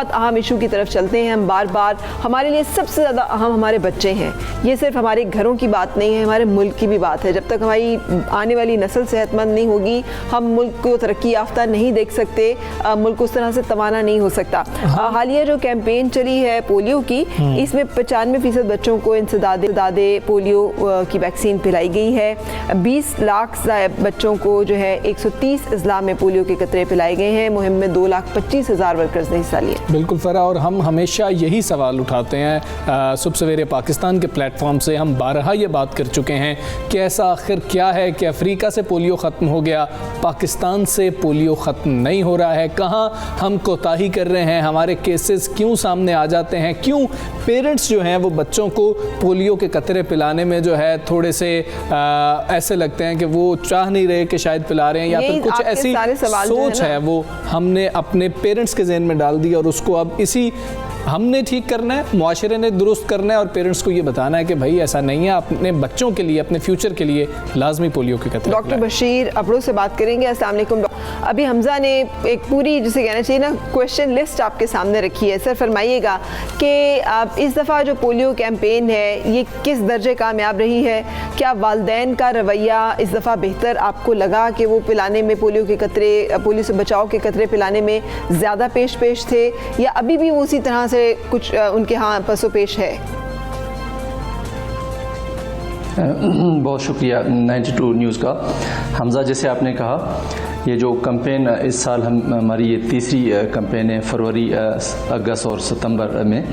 बहुत अहम इशू की तरफ चलते हैं हम बार बार। हमारे लिए सबसे ज़्यादा अहम हमारे बच्चे हैं। ये सिर्फ हमारे घरों की बात नहीं है, हमारे मुल्क की भी बात है। जब तक हमारी आने वाली नस्ल सेहतमंद नहीं होगी, हम मुल्क को तरक्की याफ्ता नहीं देख सकते, मुल्क उस तरह से तवाना नहीं हो सकता। हालिया जो कैंपेन चली है पोलियो की, इसमें 95% बच्चों को इंसदादे पोलियो की वैक्सीन पिलाई गई है। 20 लाख बच्चों को जो है 130 अजला में पोलियो के कतरे पिलाए गए हैं। मुहिम में 2,25,000 वर्कर्स ने हिस्सा लिया। बिल्कुल फरा, और हम हमेशा यही सवाल उठाते हैं सुबह सवेरे पाकिस्तान के प्लेटफॉर्म से। हम बारहा ये बात कर चुके हैं कि ऐसा आखिर क्या है कि अफ्रीका से पोलियो ख़त्म हो गया, पाकिस्तान से पोलियो ख़त्म नहीं हो रहा है? कहाँ हम कोताही कर रहे हैं? हमारे केसेस क्यों सामने आ जाते हैं? क्यों पेरेंट्स जो हैं वो बच्चों को पोलियो के कतरे पिलाने में जो है थोड़े से ऐसे लगते हैं कि वो चाह नहीं रहे कि शायद पिला रहे हैं, या फिर कुछ ऐसी सोच है वो हमने अपने पेरेंट्स के ज़हन में डाल दी, और उसको अब इसी हमने ठीक करना है, मुआशरे ने दुरुस्त करना है, और पेरेंट्स को ये बताना है कि भाई ऐसा नहीं है, अपने बच्चों के लिए, अपने फ्यूचर के लिए लाजमी पोलियो के कतरे। डॉक्टर बशीर अबड़ो से बात करेंगे। अस्सलाम वालेकुम। अभी हमजा ने एक पूरी, जिसे कहना चाहिए ना, क्वेश्चन लिस्ट आपके सामने रखी है। सर फरमाइएगा कि आप इस दफ़ा जो पोलियो कैंपेन है ये किस दर्जे कामयाब रही है? क्या वालिदैन का रवैया इस दफ़ा बेहतर आपको लगा कि वो पिलाने में पोलियो के कतरे, पोलियो से बचाव के कतरे पिलाने में ज़्यादा पेश थे, या अभी भी वो उसी तरह से कुछ उनके यहाँ पसो पेश है? बहुत शुक्रिया 92 न्यूज़ का। हमजा, जैसे आपने कहा, ये जो कैंपेन इस साल हमारी ये तीसरी कैंपेन है, फरवरी, अगस्त और सितंबर में।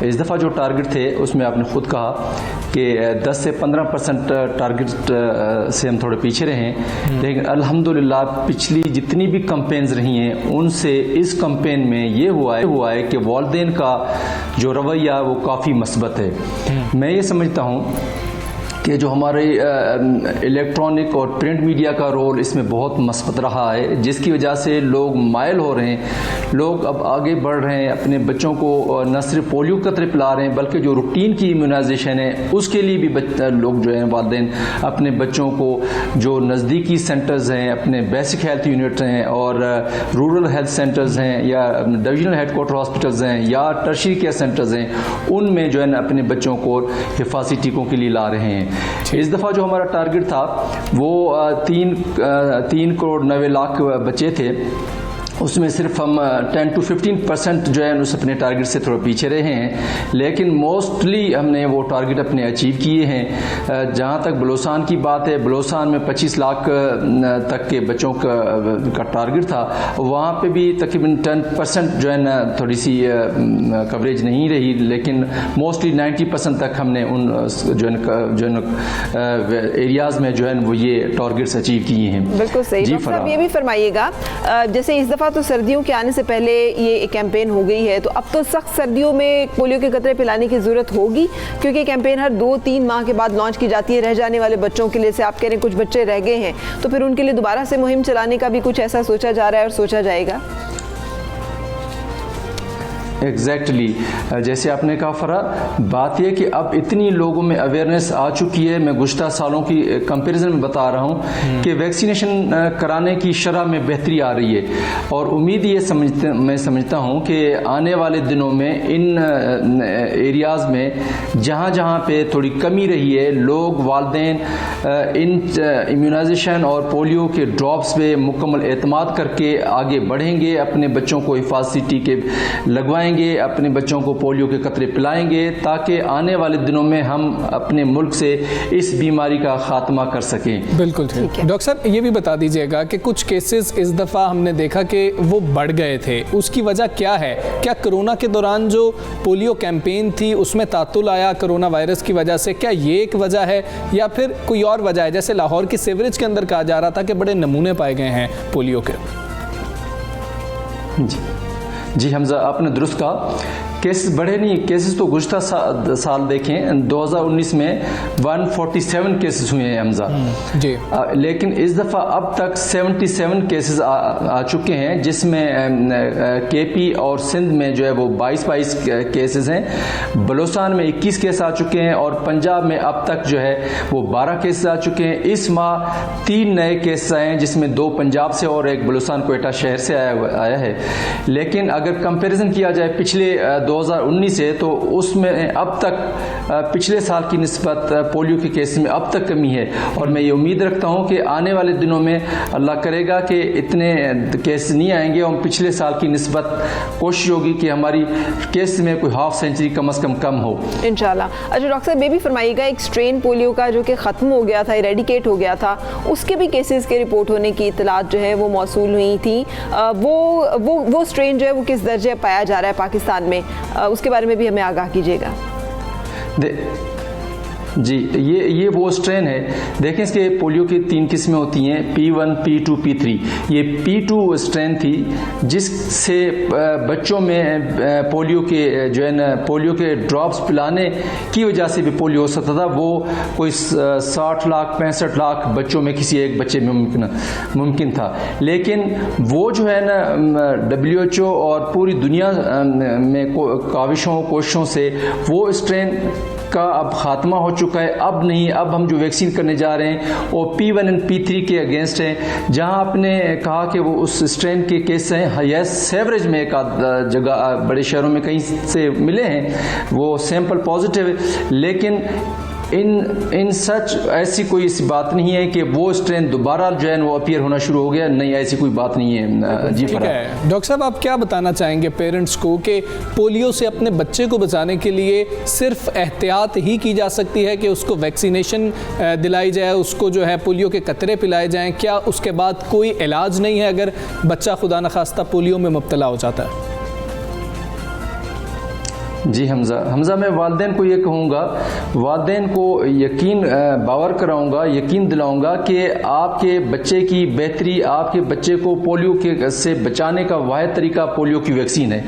इस दफ़ा जो टारगेट थे उसमें आपने ख़ुद कहा कि 10 से 15% टारगेट से हम थोड़े पीछे रहे हैं, लेकिन अल्हम्दुलिल्लाह पिछली जितनी भी कैंपेन्स रही हैं उनसे इस कैंपेन में ये हुआ है कि वालिदैन का जो रवैया वो काफ़ी मस्बत है। मैं ये समझता हूँ कि जो हमारे इलेक्ट्रॉनिक और प्रिंट मीडिया का रोल इसमें बहुत मस्बत रहा है, जिसकी वजह से लोग मायल हो रहे हैं, लोग अब आगे बढ़ रहे हैं, अपने बच्चों को न सिर्फ पोलियो कतरे पिला रहे हैं बल्कि जो रूटीन की इम्यूनाइजेशन है उसके लिए भी लोग जो हैं वालिदैन अपने बच्चों को जो नज़दीकी सेंटर्स हैं, अपने बेसिक हेल्थ यूनिट हैं और रूरल हेल्थ सेंटर्स हैं या डिविजनल हेडक्वार्टर हॉस्पिटल्स हैं या टर्शियरी केयर सेंटर्स हैं, उनमें जो है ना अपने बच्चों को हिफाजती टीकों के लिए ला रहे हैं। इस दफ़ा जो हमारा टारगेट था वो 3 करोड़ 90 लाख बच्चे थे, उसमें सिर्फ हम 10 to 15% जो है उस अपने टारगेट से थोड़ा पीछे रहे हैं, लेकिन मोस्टली हमने वो टारगेट अपने अचीव किए हैं। जहाँ तक बलोसान की बात है, बलोसान में 25 लाख तक के बच्चों का टारगेट था, वहाँ पे भी तकरीबन 10% जो है ना थोड़ी सी कवरेज नहीं रही, लेकिन मोस्टली 90% तक हमने उन जो है एरियाज़ में जो है वो ये टारगेट्स अचीव किए हैं। बिल्कुल सही। डॉक्टर साहब ये भी फरमाइएगा, जैसे इस दफ़ा तो सर्दियों के आने से पहले ये कैंपेन हो गई है, तो अब तो सख्त सर्दियों में पोलियो के कतरे पिलाने की ज़रूरत होगी, क्योंकि कैंपेन हर 2-3 माह के बाद लॉन्च की जाती है। रह जाने वाले बच्चों के लिए, से आप कह रहे हैं कुछ बच्चे रह गए हैं, तो फिर उनके लिए दोबारा से मुहिम चलाने का भी कुछ ऐसा सोचा जा रहा है और सोचा जाएगा? एग्जैक्टली जैसे आपने कहा फरा, बात यह कि अब इतनी लोगों में अवेयरनेस आ चुकी है। मैं गुज़श्ता सालों की कंपैरिजन में बता रहा हूँ कि वैक्सीनेशन कराने की शरह में बेहतरी आ रही है, और उम्मीद ये मैं समझता हूँ कि आने वाले दिनों में इन एरियाज़ में जहाँ जहाँ पे थोड़ी कमी रही है, लोग वालिदैन इन इम्यूनाइजेशन और पोलियो के ड्रॉप्स पे मुकम्मल एतमाद करके आगे बढ़ेंगे, अपने बच्चों को हिफाजती टीके लगवाएंगे, अपने बच्चों को पोलियो के कतरे पिलाएंगे, ताकि आने वाले दिनों में हम अपने मुल्क से इस बीमारी का खात्मा कर सकें। बिल्कुल ठीक है। डॉक्टर साहब ये भी बता दीजिएगा कि कुछ केसेस इस दफ़ा हमने देखा कि वो बढ़ गए थे, उसकी वजह क्या है? क्या कोरोना के दौरान जो पोलियो कैंपेन थी उसमें तातुल आया कोरोना वायरस की वजह से? क्या ये एक वजह है या फिर कोई और वजह है? जैसे लाहौर की सीवरेज के अंदर कहा जा रहा था कि बड़े नमूने पाए गए हैं पोलियो के। जी हमजा, आपने दुरुस्त कहा केसेस बढ़े नहीं, केसेस तो गुज़श्ता साल देखें 2019 में 147 केसेस हुए हैं हमजा जी। लेकिन इस दफ़ा अब तक 77 केसेस आ चुके हैं, जिसमें केपी और सिंध में जो है वो 22 केसेस हैं, बलोचिस्तान में 21 केस आ चुके हैं और पंजाब में अब तक जो है वो 12 केसेस आ चुके हैं। इस माह 3 नए केसेस आए हैं, जिसमें 2 पंजाब से और 1 बलोचिस्तान कोयटा शहर से आया है। लेकिन अगर कंपैरिजन किया जाए पिछले 2019 से, तो उसमें अब तक पिछले साल की निस्बत पोलियो के केस में अब तक कमी है। और मैं ये उम्मीद रखता हूँ कि आने वाले दिनों में अल्लाह करेगा कि इतने केस नहीं आएंगे और पिछले साल की निस्बत कोशिश होगी कि हमारी केस में कोई हाफ सेंचुरी कम से कम हो इंशाल्लाह। अच्छा डॉक्टर साहब, ये भी फरमाइएगा, एक स्ट्रेन पोलियो का जो कि ख़त्म हो गया था, इरेडिकेट हो गया था, उसके भी केसेस के रिपोर्ट होने की इतलात जो है वो मौसूल हुई थी। वो स्ट्रेन जो है वो किस दर्जे पाया जा रहा है पाकिस्तान में, उसके बारे में भी हमें आगाह कीजिएगा। जी, ये वो स्ट्रेन है। देखें, इसके पोलियो की 3 किस्में होती हैं, P1, P2, P3। ये P2 स्ट्रेन थी, जिससे बच्चों में पोलियो के जो है ना पोलियो के ड्रॉप्स पिलाने की वजह से भी पोलियो हो सकता था। वो कोई 60 लाख 65 लाख बच्चों में किसी एक बच्चे में मुमकिन था। लेकिन वो जो है ना WHO और पूरी दुनिया में काविशों कोशिशों से वो स्ट्रेन का अब खात्मा हो चुका है। अब नहीं, अब हम जो वैक्सीन करने जा रहे हैं वो P1 और P3 के अगेंस्ट है। जहां आपने कहा कि वो उस स्ट्रेन के केस हैं, यस सेवरेज में एक जगह बड़े शहरों में कहीं से मिले हैं, वो सैंपल पॉजिटिव है। लेकिन इन सच ऐसी कोई ऐसी बात नहीं है कि वो स्ट्रेन दोबारा जो है वो अपीयर होना शुरू हो गया, नहीं, ऐसी कोई बात नहीं है। जी ठीक है डॉक्टर साहब, आप क्या बताना चाहेंगे पेरेंट्स को कि पोलियो से अपने बच्चे को बचाने के लिए सिर्फ एहतियात ही की जा सकती है कि उसको वैक्सीनेशन दिलाई जाए, उसको जो है पोलियो के कतरे पिलाए जाएं, क्या उसके बाद कोई इलाज नहीं है अगर बच्चा खुदा न खास्ता पोलियो में मुब्तला हो जाता है? जी हमज़ा, मैं वालिदैन को ये कहूँगा, वालिदैन को यकीन बावर कराऊँगा, यकीन दिलाऊँगा कि आपके बच्चे की बेहतरी, आपके बच्चे को पोलियो के से बचाने का वाहिद तरीका पोलियो की वैक्सीन है।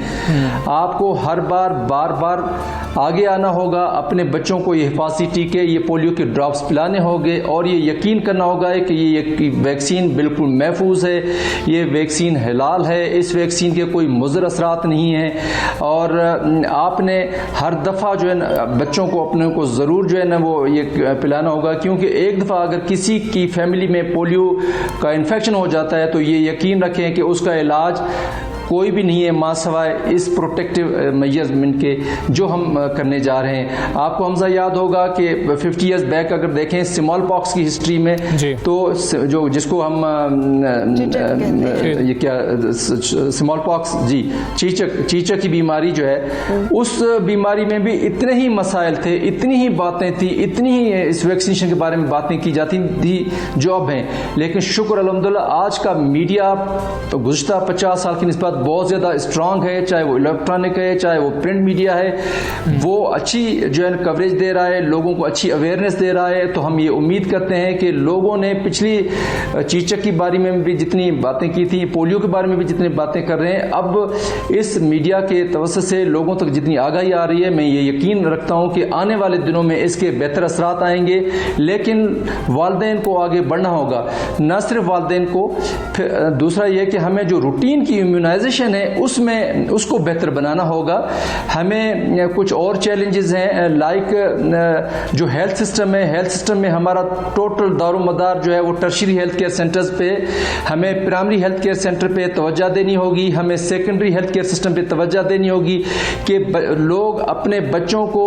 आपको हर बार बार आगे आना होगा, अपने बच्चों को ये हिफाजती टीके, ये पोलियो के ड्रॉप्स पिलाने होंगे और ये यकीन करना होगा कि ये वैक्सीन बिल्कुल महफूज है, ये वैक्सीन हलाल है, इस वैक्सीन के कोई मुज़र असरात नहीं है। और आपने हर दफ़ा जो है ना बच्चों को अपने को ज़रूर जो है ना वो ये पिलाना होगा, क्योंकि एक दफ़ा अगर किसी की फैमिली में पोलियो का इन्फेक्शन हो जाता है तो ये यकीन रखें कि उसका इलाज कोई भी नहीं है माँ सवाए इस प्रोटेक्टिव मेजरमेंट के जो हम करने जा रहे हैं। आपको हमजा याद होगा कि 50 इयर्स बैक अगर देखें स्मॉल पॉक्स की हिस्ट्री में, तो जो जिसको हम ये क्या स्मॉल पॉक्स, जी, चीचक की बीमारी जो है, उस बीमारी में भी इतने ही मसाइल थे, इतनी ही बातें थी, इतनी ही इस वैक्सीनेशन के बारे में बातें की जाती थी जो अब हैं। लेकिन शुक्र अल्हम्दुलिल्लाह आज का मीडिया तो गुज़श्ता 50 साल की निस्बत बहुत ज़्यादा स्ट्रांग है, चाहे वो इलेक्ट्रॉनिक है, चाहे वो प्रिंट मीडिया है, वो अच्छी जो है कवरेज दे रहा है, लोगों को अच्छी अवेयरनेस दे रहा है। तो हम ये उम्मीद करते हैं कि लोगों ने पिछली चीचक के बारे में भी जितनी बातें की थी, पोलियो के बारे में भी जितनी बातें कर रहे हैं, अब इस मीडिया के तवज्जुह से लोगों तक जितनी आगाही आ रही है, मैं ये यकीन रखता हूँ कि आने वाले दिनों में इसके बेहतर असरात आएंगे। लेकिन वालिदैन को आगे बढ़ना होगा, न सिर्फ वालिदैन को, फिर दूसरा यह कि हमें जो रूटीन की इम्यूनाइजेशन है उसमें उसको बेहतर बनाना होगा। हमें कुछ और चैलेंजेस हैं, लाइक जो हेल्थ सिस्टम है, हेल्थ सिस्टम में हमारा टोटल दारोमदार जो है वो टर्शियरी हेल्थ केयर सेंटर्स पे, हमें प्राइमरी हेल्थ केयर सेंटर पे तवज्जो देनी होगी, हमें सेकेंडरी हेल्थ केयर सिस्टम पे तवज्जो देनी होगी कि लोग अपने बच्चों को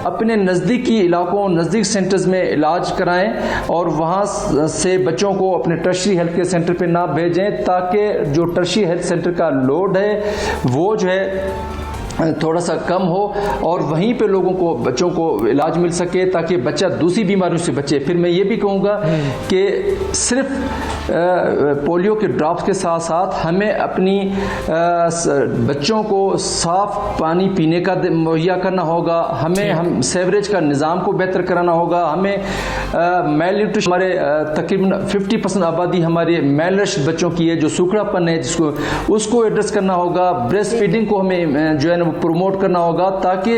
अपने नज़दीकी इलाकों, नज़दीक सेंटर्स में इलाज कराएं और वहाँ से बच्चों को अपने टर्शियरी हेल्थ केयर सेंटर पे ना भेजें, ताकि जो टर्शियरी हेल्थ सेंटर का लोड है वो जो है थोड़ा सा कम हो और वहीं पे लोगों को, बच्चों को इलाज मिल सके ताकि बच्चा दूसरी बीमारियों से बचे। फिर मैं ये भी कहूँगा कि सिर्फ पोलियो के ड्रॉप्स के साथ साथ हमें अपनी बच्चों को साफ पानी पीने का मुहैया करना होगा, हमें हम सेवरेज का निज़ाम को बेहतर कराना होगा, हमें मेल न्यूट्रिशन, हमारे तकरीबन 50% आबादी हमारे मेलनरिश्ड बच्चों की है, जो सूखड़ापन है जिसको उसको एड्रेस करना होगा। ब्रेस्ट फीडिंग को हमें जो है वो प्रमोट करना होगा ताकि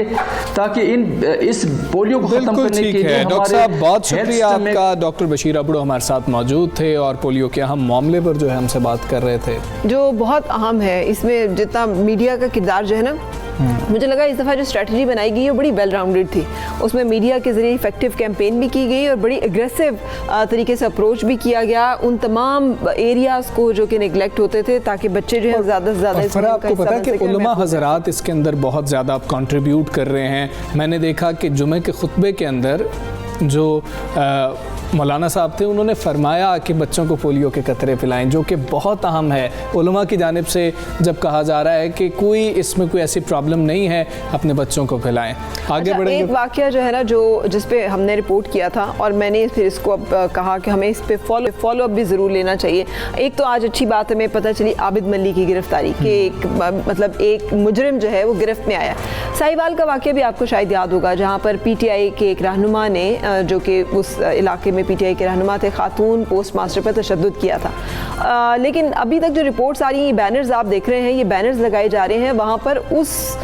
इस पोलियो को खत्म बिल्कुल करने के ठीक लिए है। डॉक्टर हमारे साहब बहुत हेल्थ शुक्रिया सिस्टम में आपका। डॉक्टर बशीर अबड़ो हमारे साथ मौजूद थे और पोलियो के अहम मामले पर जो है हमसे बात कर रहे थे, जो बहुत अहम है। इसमें जितना मीडिया का किरदार जो है ना, मुझे लगा इस दफ़ा जो स्ट्रेटजी बनाई गई है वो बड़ी वेल राउंडेड थी। उसमें मीडिया के ज़रिए इफेक्टिव कैंपेन भी की गई और बड़ी एग्रेसिव तरीके से अप्रोच भी किया गया उन तमाम एरियाज़ को जो कि निगलेक्ट होते थे, ताकि बच्चे जो है ज़्यादा से ज़्यादा। फिर आपको पता है कि उलमा हज़रात इसके अंदर बहुत ज़्यादा कंट्रीब्यूट कर रहे हैं। मैंने देखा कि जुमे के खुतबे के अंदर जो मौलाना साहब थे उन्होंने फरमाया कि बच्चों को पोलियो के कतरे पिलाएं, जो कि बहुत अहम है। उलमा की जानिब से जब कहा जा रहा है कि इसमें कोई ऐसी प्रॉब्लम नहीं है, अपने बच्चों को पिलाएं। आगे बढ़ेंगे। एक वाकया जो है ना, जिस पे हमने रिपोर्ट किया था और मैंने फिर इसको अब कहा कि हमें इस पे फॉलो अप भी ज़रूर लेना चाहिए। एक तो आज अच्छी बात हमें पता चली आबिद मल्ली की गिरफ्तारी कि एक मुजरिम जो है वो गिरफ्त में आया। साहिवाल का वाकया भी आपको शायद याद होगा, जहाँ पर PTI के एक रहनुमा ने, जो कि उस इलाके में PTI के रहनुमा थे, खातून पोस्ट मास्टर पर तशद्दुद किया था। लेकिन अभी तक जो रिपोर्ट्स आ रही हैं, बैनर्स आप देख रहे हैं, ये बैनर्स लगाए जा रहे हैं वहाँ पर उस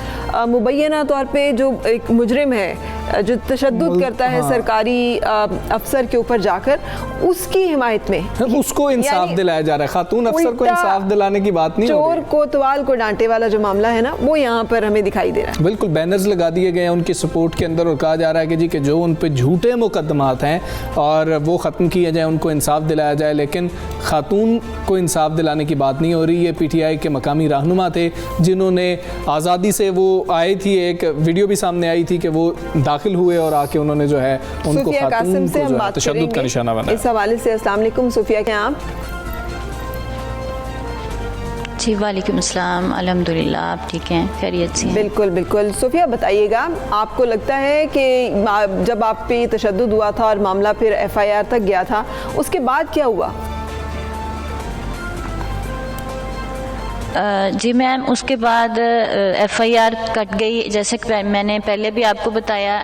मुबैना तौर पे जो एक मुजरिम है जो तशद्दुद करता है सरकारी अफसर के ऊपर जाकर, उसकी हिमायत में उसको इंसाफ दिलाया जा रहा है। खातून अफसर को इंसाफ दिलाने की बात नहीं हो रही। चोर कोतवाल को डांटे वाला जो मामला है ना, वो यहाँ पर हमें दिखाई दे रहा है। बिल्कुल बैनर्स लगा दिए गए हैं उनकी सपोर्ट के अंदर और कहा जा रहा है कि जी कि जो उन पे झूठे मुकदमात हैं और वो ख़त्म किए जाए, उनको इंसाफ दिलाया जाए। लेकिन खातून को इंसाफ दिलाने की बात नहीं हो रही। ये PTI के मकामी रहनुमा थे जिन्होंने आज़ादी से वो आए थी, एक वीडियो भी सामने आई थी कि वो दाखिल हुए और आके उन्होंने जो है उनको खातून को जो है तशद्दुद का निशाना बनाया। इस हवाले से अस्सलाम वालेकुम सूफिया, क्या आप? जी वालेकुम अस्सलाम, अल्हम्दुलिल्लाह आप ठीक हैं, खैरियत से? बिल्कुल बिल्कुल। सूफिया बताइएगा, आपको लगता है कि जब आप पे तशद्दुद हुआ था और मामला फिर FIR तक गया था, उसके बाद क्या हुआ? जी मैम, उसके बाद FIR कट गई, जैसे कि मैंने पहले भी आपको बताया।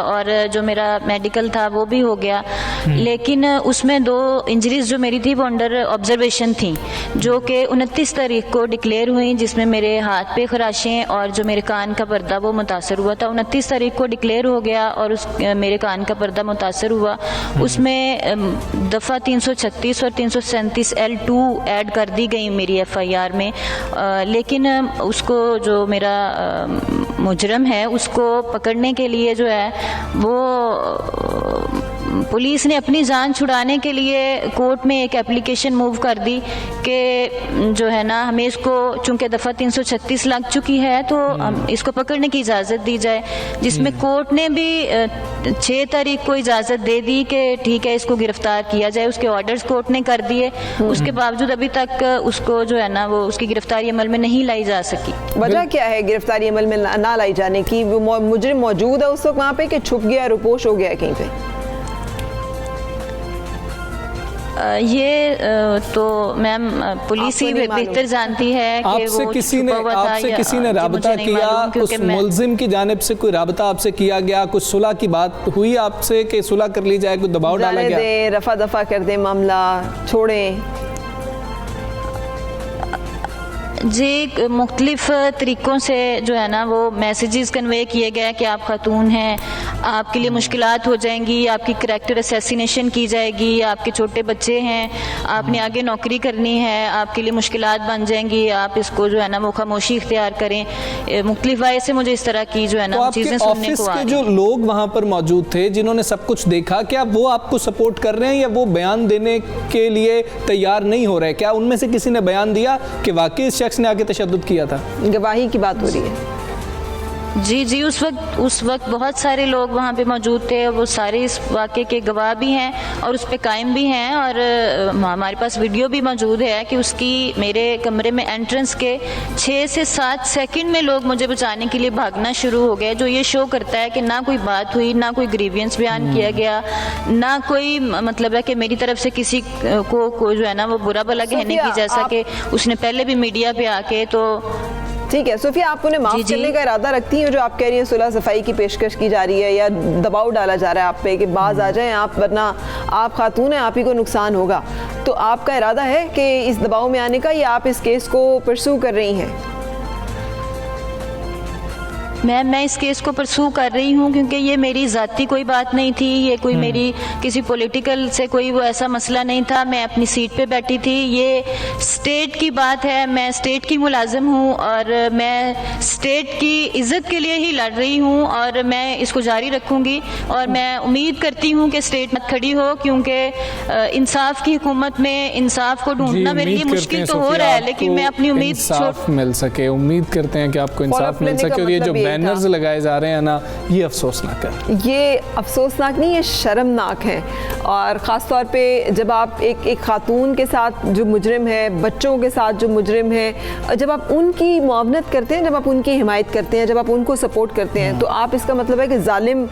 और जो मेरा मेडिकल था वो भी हो गया, लेकिन उसमें 2 इंजरीज जो मेरी थी वो अंडर ऑब्जर्वेशन थी, जो कि 29 तारीख को डिक्लेयर हुई, जिसमें मेरे हाथ पे खराशें और जो मेरे कान का पर्दा वो मुतासर हुआ था। 29 तारीख को डिक्लेयर हो गया और मेरे कान का पर्दा मुतासर हुआ। उसमें दफ़ा 336 और 337 L2 ऐड कर दी गई मेरी FIR में। लेकिन उसको जो मेरा मुजरम है उसको पकड़ने के लिए जो है वो पुलिस ने अपनी जान छुड़ाने के लिए कोर्ट में एक एप्लीकेशन मूव कर दी कि जो है ना, हमें इसको चूंकि दफ़ा 336 लग चुकी है तो हम इसको पकड़ने की इजाज़त दी जाए, जिसमें कोर्ट ने भी 6 तारीख को इजाज़त दे दी कि ठीक है इसको गिरफ्तार किया जाए। उसके ऑर्डर्स कोर्ट ने कर दिए, उसके बावजूद अभी तक उसको जो है ना वो उसकी गिरफ्तारी अमल में नहीं लाई जा सकी। वजह क्या है गिरफ्तारी अमल में ना लाई जाने की? वो मुजरिम मौजूद है उस वक्त वहाँ पे कि छुप गया, रुपोश हो गया कहीं पे? ये तो मैम पुलिस ही बेहतर जानती है कि आपसे वो किसी ने राबता किया, उस मुलजिम की जानिब से कोई राबता आपसे किया गया, कुछ सुलह की बात हुई आपसे कि सुलह कर ली जाए, कोई दबाव डाला गया? रफा दफा कर दे मामला, छोड़ें? जी, मुख्तलिफ तरीक़ों से जो है ना वो मैसेजेस कन्वे किए गए कि आप खातून हैं, आपके लिए मुश्किलात हो जाएंगी, आपकी करैक्टर असैसिनेशन की जाएगी, आपके छोटे बच्चे हैं, आपने आगे नौकरी करनी है, आपके लिए मुश्किलात बन जाएंगी, आप इसको जो है ना वो खामोशी इख्तियार करें। मुख्तलिफ वाय से मुझे इस तरह की जो है ना चीज़ें सुनने को आ रही। जो लोग वहाँ पर मौजूद थे जिन्होंने सब कुछ देखा, क्या वो आपको सपोर्ट कर रहे हैं या वो बयान देने के लिए तैयार नहीं हो रहे? क्या उनमें से किसी ने बयान दिया कि वाकई इस शख्स ने आके तशद्दुद किया था? गवाही की बात हो रही है। जी, उस वक्त बहुत सारे लोग वहाँ पे मौजूद थे, वो सारे इस वाक़े के गवाह भी हैं और उस पे कायम भी हैं। और हमारे पास वीडियो भी मौजूद है कि उसकी मेरे कमरे में एंट्रेंस के 6 से 7 सेकंड में लोग मुझे बचाने के लिए भागना शुरू हो गए, जो ये शो करता है कि ना कोई बात हुई, ना कोई ग्रीवियंस बयान किया गया, ना कोई मतलब है कि मेरी तरफ से किसी को जो है ना वो बुरा भला कहने की, जैसा कि उसने पहले भी मीडिया पे आके। तो ठीक है सूफिया, आप उन्हें माफ करने का इरादा रखती हैं जो आप कह रही हैं सुलह सफाई की पेशकश की जा रही है या दबाव डाला जा रहा है आप पे कि बाज आ जाएं आप, वरना आप खातून हैं, आप ही को नुकसान होगा? तो आपका इरादा है कि इस दबाव में आने का या आप इस केस को परसू कर रही हैं? मैं इस केस को परसू कर रही हूँ क्योंकि ये मेरी ज़ाती कोई बात नहीं थी, ये कोई मेरी किसी पॉलिटिकल से कोई वो ऐसा मसला नहीं था। मैं अपनी सीट पे बैठी थी, ये स्टेट की बात है, मैं स्टेट की मुलाजिम हूँ और मैं स्टेट की इज़्ज़त के लिए ही लड़ रही हूँ और मैं इसको जारी रखूँगी। और मैं उम्मीद करती हूँ कि स्टेट मत खड़ी हो, क्योंकि इंसाफ की हुकूमत में इंसाफ को ढूंढना मेरे लिए मुश्किल तो हो रहा है, लेकिन मैं अपनी उम्मीद इंसाफ मिल सके, उम्मीद करते हैं कि आपको इंसाफ मिल सके। और ये जो बैनर्स लगाए जा रहे हैं ना, ये अफसोसनाक है। ये अफसोसनाक नहीं, ये शर्मनाक है। और ख़ास तौर पे जब आप एक खातून के साथ जो मुजरिम है, बच्चों के साथ जो मुजरिम है, जब आप उनकी मुआवनत करते हैं, जब आप उनकी हिमायत करते हैं, जब आप उनको सपोर्ट करते हैं, तो आप इसका मतलब है कि जालिम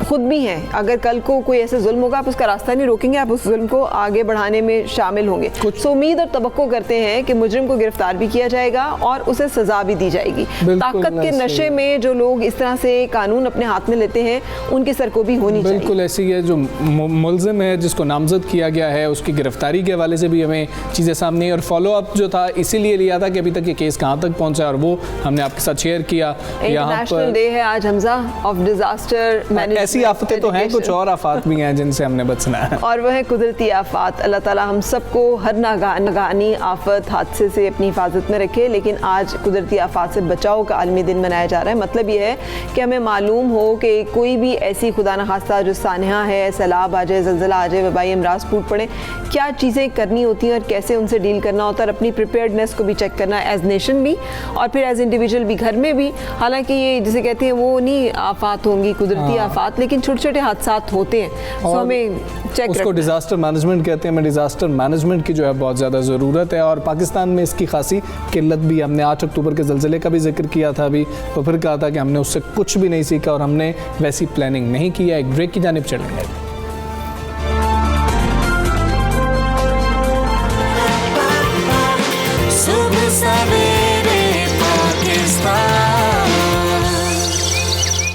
खुद भी हैं। अगर कल को कोई ऐसे जुल्म होगा, आप उसका रास्ता नहीं रोकेंगे, आप उस जुल्म को आगे बढ़ाने में शामिल होंगे। तो उम्मीद और तवक्को करते हैं कि मुजरिम को गिरफ्तार भी किया जाएगा और उसे सजा भी दी जाएगी। ताकत के नशे में जो लोग इस तरह से कानून अपने हाथ में लेते हैं, उनकी सरकोबी होनी चाहिए। बिल्कुल ऐसी है। जो मुलजिम है जिसको नामजद किया गया है, उसकी गिरफ्तारी के हवाले से भी हमें चीज़ें सामने, और फॉलो अप जो था इसीलिए लिया था कि अभी तक ये केस कहाँ तक पहुँचा, और वो हमने आपके साथ शेयर किया। इंटरनेशनल डे है आज हमजा ऑफ डिजास्टर मैनेजमेंट। ऐसी आफतें तो हैं, कुछ और आफात भी हैं जिनसे हमने बचना है, और वह है कुदरती आफात। अल्लाह ताला हम सबको हर नागानी आफत हादसे से अपनी हिफाजत में रखे। लेकिन आज कुदरती आफात से बचाव का आलमी दिन मनाया जा रहा है। मतलब ये है कि हमें मालूम हो कि कोई भी ऐसी खुदा न खास्ता जो सानहा है, सैलाब आ जाए, ज़लज़ला आ जाए, वबाई अमराज फूट पड़े, क्या चीज़ें करनी होती हैं और कैसे उनसे डील करना होता है, और अपनी प्रिपेयर्डनेस को भी चेक करना है एज नेशन भी और फिर एज इंडिविजुअल भी, घर में भी। हालांकि ये जिसे कहते हैं वो नहीं आफात होंगी कुदरती आफात, लेकिन छोटे छोटे हादसा होते हैं, तो हमें चेक उसको डिज़ास्टर मैनेजमेंट कहते हैं। डिज़ास्टर मैनेजमेंट की जो है बहुत ज़्यादा ज़रूरत है, और पाकिस्तान में इसकी खासी किल्लत भी। हमने 8 अक्टूबर के ज़लज़ले का भी जिक्र किया था अभी, तो फिर कहा था कि हमने उससे कुछ भी नहीं सीखा और हमने वैसी प्लानिंग नहीं किया। एक ब्रेक की जानिब चलेंगे।